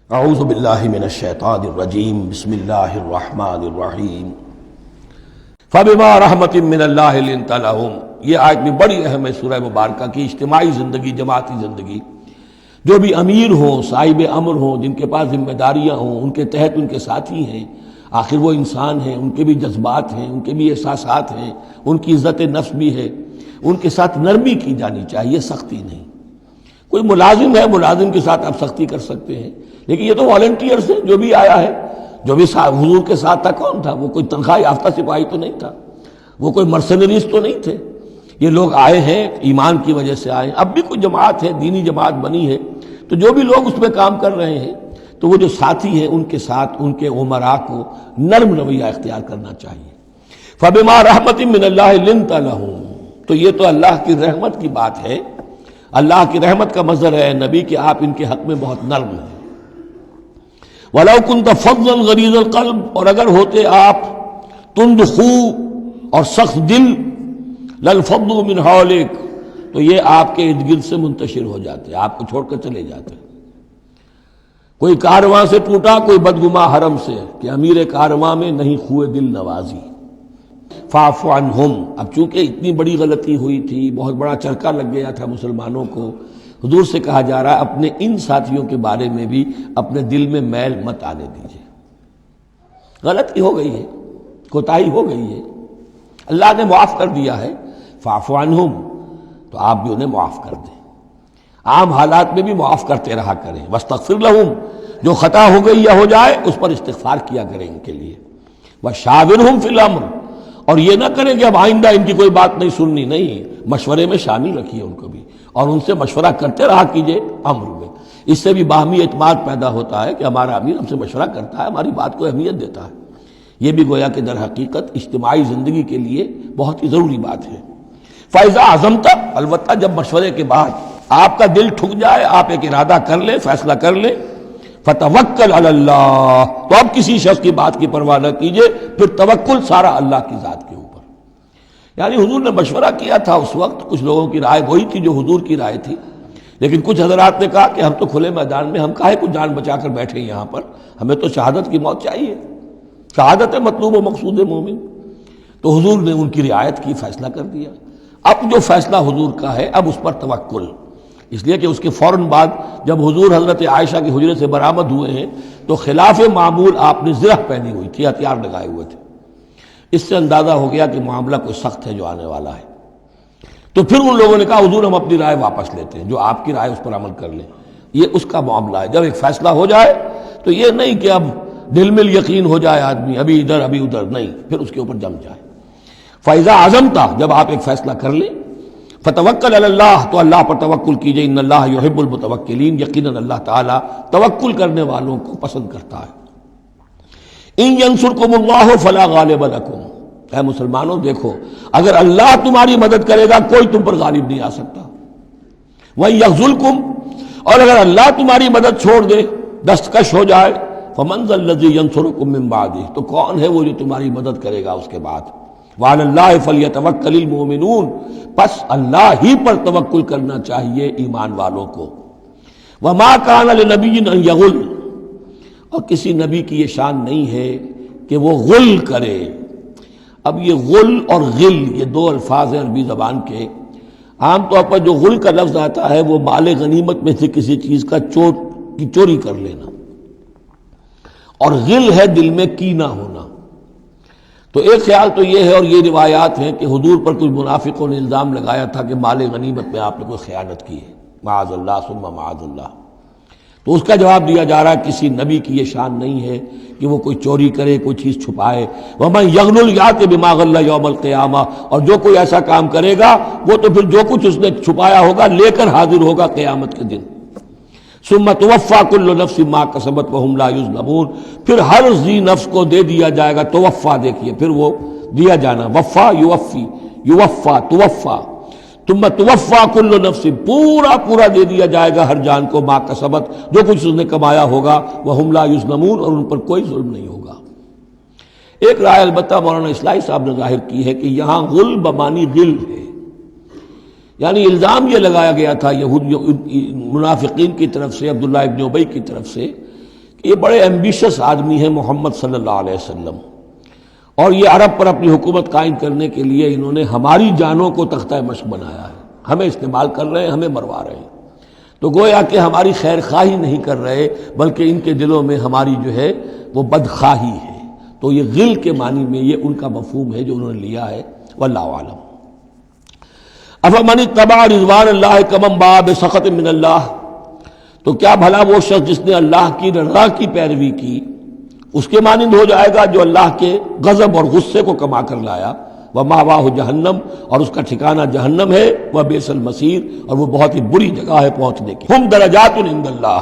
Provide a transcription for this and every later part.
اعوذ باللہ من الشیطان الرجیم بسم اللہ الرحمن الرحیم فبما رحمت من اللہ لنت لہم۔ یہ آیت بھی بڑی اہم ہے سورہ مبارکہ کی۔ اجتماعی زندگی، جماعتی زندگی، جو بھی امیر ہوں، صاحب امر ہوں، جن کے پاس ذمہ داریاں ہوں، ان کے تحت ان کے ساتھی ہیں، آخر وہ انسان ہیں، ان کے بھی جذبات ہیں، ان کے بھی احساسات ہیں، ان کی عزت نفس بھی ہے، ان کے ساتھ نرمی کی جانی چاہیے، سختی نہیں۔ کوئی ملازم ہے، ملازم کے ساتھ آپ سختی کر سکتے ہیں، لیکن یہ تو والنٹیئرز ہیں، جو بھی آیا ہے، جو بھی حضور کے ساتھ تھا، کون تھا وہ؟ کوئی تنخواہ یافتہ سپاہی تو نہیں تھا، وہ کوئی مرسنریز تو نہیں تھے۔ یہ لوگ آئے ہیں، ایمان کی وجہ سے آئے ہیں۔ اب بھی کوئی جماعت ہے، دینی جماعت بنی ہے، تو جو بھی لوگ اس میں کام کر رہے ہیں، تو وہ جو ساتھی ہیں ان کے ساتھ ان کے امراء کو نرم رویہ اختیار کرنا چاہیے۔ فبما رحمت من اللہ لنت لہم، تو یہ تو اللہ کی رحمت کی بات ہے۔ اللہ کی رحمت کا مظہر ہے نبی کہ آپ ان کے حق میں بہت نرم ہیں۔ وَلَوْ كُنْتَ فَظًّا غَلِيظَ الْقَلْبِ، اور اگر ہوتے آپ تند خو اور سخت دل، لَانفَضُّوا مِنْ حَوْلِكَ، تو یہ آپ کے ارد گرد سے منتشر ہو جاتے، آپ کو چھوڑ کر چلے جاتے۔ کوئی کارواں سے ٹوٹا، کوئی بدگماں حرم سے، کہ امیر کارواں میں نہیں خوئے دل نوازی۔ فاعف عنہم، اب چونکہ اتنی بڑی غلطی ہوئی تھی، بہت بڑا چرکا لگ گیا تھا مسلمانوں کو، حضور سے کہا جا رہا ہے اپنے ان ساتھیوں کے بارے میں بھی اپنے دل میں میل مت آنے دیجیے۔ غلطی ہو گئی ہے، کوتاہی ہو گئی ہے، اللہ نے معاف کر دیا ہے۔ فاعف عنہم، تو آپ بھی انہیں معاف کر دیں، عام حالات میں بھی معاف کرتے رہا کریں۔ واستغفر لہم، جو خطا ہو گئی یا ہو جائے اس پر استغفار کیا کریں ان کے لیے۔ وشاورہم فی الامر، اور یہ نہ کریں کہ اب آئندہ ان کی کوئی بات نہیں سننی، نہیں، مشورے میں شامل رکھیے ان کو بھی، اور ان سے مشورہ کرتے رہا کیجئے امر میں۔ اس سے بھی باہمی اعتماد پیدا ہوتا ہے کہ ہمارا امیر ہم سے مشورہ کرتا ہے، ہماری بات کو اہمیت دیتا ہے۔ یہ بھی گویا کہ در حقیقت اجتماعی زندگی کے لیے بہت ہی ضروری بات ہے۔ فَإِذَا عَزَمْتَ، البتہ جب مشورے کے بعد آپ کا دل ٹھک جائے، آپ ایک ارادہ کر لیں، فیصلہ کر لیں، فَتَوَكَّلْ عَلَى اللَّهِ، تو اب کسی شخص کی بات کی پرواہ نہ کیجئے، پھر توکل سارا اللہ کی ذات کے اوپر۔ یعنی حضور نے مشورہ کیا تھا اس وقت، کچھ لوگوں کی رائے وہی تھی جو حضور کی رائے تھی، لیکن کچھ حضرات نے کہا کہ ہم تو کھلے میدان میں، ہم کاہے کو جان بچا کر بیٹھے یہاں پر، ہمیں تو شہادت کی موت چاہیے، شہادت مطلوب و مقصود مومن۔ تو حضور نے ان کی رعایت کی، فیصلہ کر دیا۔ اب جو فیصلہ حضور کا ہے، اب اس پر توکل، اس لیے کہ اس کے فوراً بعد جب حضور حضرت عائشہ کے حجرے سے برآمد ہوئے ہیں تو خلاف معمول آپ نے زرہ پہنی ہوئی تھی، ہتھیار لگائے ہوئے تھے۔ اس سے اندازہ ہو گیا کہ معاملہ کوئی سخت ہے جو آنے والا ہے۔ تو پھر ان لوگوں نے کہا حضور ہم اپنی رائے واپس لیتے ہیں، جو آپ کی رائے اس پر عمل کر لیں۔ یہ اس کا معاملہ ہے، جب ایک فیصلہ ہو جائے تو یہ نہیں کہ اب دل میں یقین ہو جائے آدمی، ابھی ادھر ابھی ادھر، نہیں، پھر اس کے اوپر جم جائے۔ فَإِذَا عَزَمْتَ، جب آپ ایک فیصلہ کر لیں، فَتَوَكَّلْ عَلَى اللَّهِ، تو اللہ پر توکل کیجئے، ان اللہ یحب المتوکلین، یقیناً اللہ تعالیٰ توکل کرنے والوں کو پسند کرتا ہے۔ ان ینصرکم اللہ فلا غالب لکم، اے مسلمانوں دیکھو، اگر اللہ تمہاری مدد کرے گا کوئی تم پر غالب نہیں آ سکتا۔ وَإِن یخذلکم، اور اگر اللہ تمہاری مدد چھوڑ دے، دستکش ہو جائے، فمن ذا الذی ینصرکم من بعدہ، تو کون ہے وہ جو تمہاری مدد کرے گا اس کے بعد۔ وعلی اللہ فلیتوکل المؤمنون، پس اللہ ہی پر توکل کرنا چاہیے ایمان والوں کو۔ وما کان لنبی ان یغل، اور کسی نبی کی یہ شان نہیں ہے کہ وہ غل کرے۔ اب یہ غل اور غل، یہ دو الفاظ ہیں عربی زبان کے۔ عام طور پر جو غل کا لفظ آتا ہے وہ مال غنیمت میں سے کسی چیز کا چوری کر لینا، اور غل ہے دل میں کینہ ہونا۔ تو ایک خیال تو یہ ہے، اور یہ روایات ہیں کہ حضور پر کچھ منافقوں نے الزام لگایا تھا کہ مال غنیمت میں آپ نے کوئی خیانت کی ہے، معاذ اللہ ثم معاذ اللہ۔ تو اس کا جواب دیا جا رہا ہے کسی نبی کی یہ شان نہیں ہے کہ وہ کوئی چوری کرے، کوئی چیز چھپائے۔ وَمَن یغلل یأتِ بما غل یوم القیامہ، اور جو کوئی ایسا کام کرے گا وہ تو پھر جو کچھ اس نے چھپایا ہوگا لے کر حاضر ہوگا قیامت کے دن۔ ثم توفی کل نفس ما کسبت وہم لا یظلمون، پھر ہر ذی نفس کو دے دیا جائے گا، توفا دیکھیے، پھر وہ دیا جانا، وفا یوفی، یوفا توفا، ثم توفا کل نفس، پورا دے دیا جائے گا ہر جان کو، ما کسبت، جو کچھ اس نے کمایا ہوگا، وہم لا یظلمون، اور ان پر کوئی ظلم نہیں ہوگا۔ ایک رائے البتہ مولانا اصلاحی صاحب نے ظاہر کی ہے کہ یہاں غل بمانی غل ہے، یعنی الزام یہ لگایا گیا تھا یہود منافقین کی طرف سے، عبداللہ ابن ابی کی طرف سے، یہ بڑے ایمبیشس آدمی ہیں محمد صلی اللہ علیہ وسلم، اور یہ عرب پر اپنی حکومت قائم کرنے کے لیے انہوں نے ہماری جانوں کو تختہ مشق بنایا ہے، ہمیں استعمال کر رہے ہیں، ہمیں مروا رہے ہیں، تو گویا کہ ہماری خیر خواہی نہیں کر رہے بلکہ ان کے دلوں میں ہماری جو ہے وہ بدخواہی ہے۔ تو یہ غل کے معنی میں یہ ان کا مفہوم ہے جو انہوں نے لیا ہے، واللہ اعلم۔ افمن اتبع رضوان اللہ کمن باء بسخط من اللہ، تو کیا بھلا وہ شخص جس نے اللہ کی رضا کی پیروی کی اس کے مانند ہو جائے گا جو اللہ کے غضب اور غصے کو کما کر لایا؟ وَمَأْوَاهُ جہنم، اور اس کا ٹھکانہ جہنم ہے، وَبِئْسَ الْمَصِيرُ، اور وہ بہت ہی بری جگہ ہے پہنچنے کی۔ ہم درجات عند اللہ،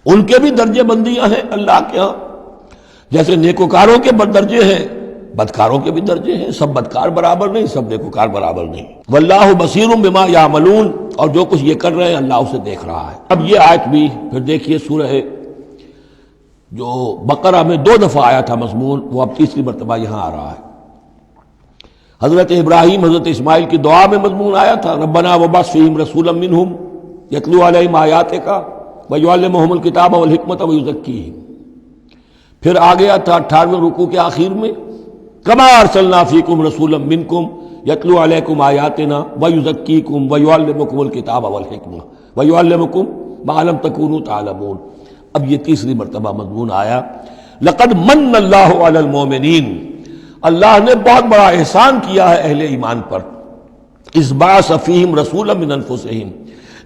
ان کے بھی درجے بندیاں ہیں اللہ کے ہاں، جیسے نیکوکاروں کے درجے ہیں بدکاروں کے بھی درجے ہیں، سب بدکار برابر نہیں، سب نیکوکار برابر نہیں۔ واللہ بصیر بما یعملون، اور جو کچھ یہ کر رہے ہیں اللہ اسے دیکھ رہا ہے۔ اب یہ آیت بھی پھر دیکھیے، سورہ جو بقرہ میں 2 دفعہ آیا تھا مضمون، وہ اب تیسری مرتبہ یہاں آ رہا ہے۔ حضرت ابراہیم حضرت اسماعیل کی دعا میں مضمون آیا تھا، ربنا وبعث فیہم رسولا منہم یتلو علیہم آیاتک ویعلمہم الکتاب والحکمۃ ویزکیہم۔ پھر آ گیا تھا 18ویں رکوع کے آخر میں، کما ارسلنا فیکم رسولا منکم یتلو علیکم آیاتنا ویزکیکم ویعلمکم الکتاب والحکمہ ویعلمکم ما لم تکونوا تعلمون۔ اب یہ تیسری مرتبہ مضمون آیا، لقد من اللہ علی المؤمنین، اللہ نے بہت بڑا احسان کیا ہے اہل ایمان پر، اذ بعث فیہم رسولا من انفسہم،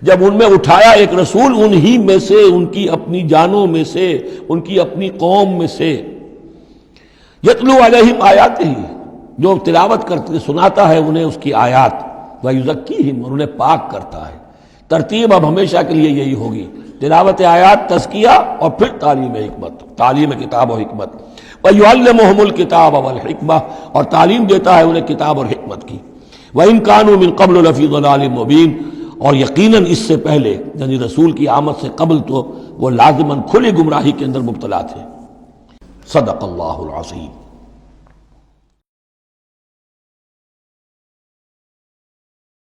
جب ان میں اٹھایا ایک رسول انہی میں سے، ان کی اپنی جانوں میں سے، ان کی اپنی قوم میں سے، یتلو علیہم آیاتہ، جو تلاوت کرتے سناتا ہے انہیں اس کی آیات، ویزکیہم، اور انہیں پاک کرتا ہے۔ ترتیب اب ہمیشہ کے لیے یہی ہوگی، تلاوت آیات، تزکیہ، اور پھر تعلیم حکمت، تعلیم کتاب و حکمت۔ وَيُعَلِّمُهُمُ الْكِتَابَ وَالْحِكْمَةَ، اور تعلیم دیتا ہے انہیں کتاب اور حکمت کی۔ وَإِن كَانُوا مِن قَبْلُ لَفِي ضَلَالٍ مُبِينٍ، اور یقیناً اس سے پہلے یعنی رسول کی آمد سے قبل تو وہ لازماً کھلی گمراہی کے اندر مبتلا تھے۔ صدق اللہ العظیم۔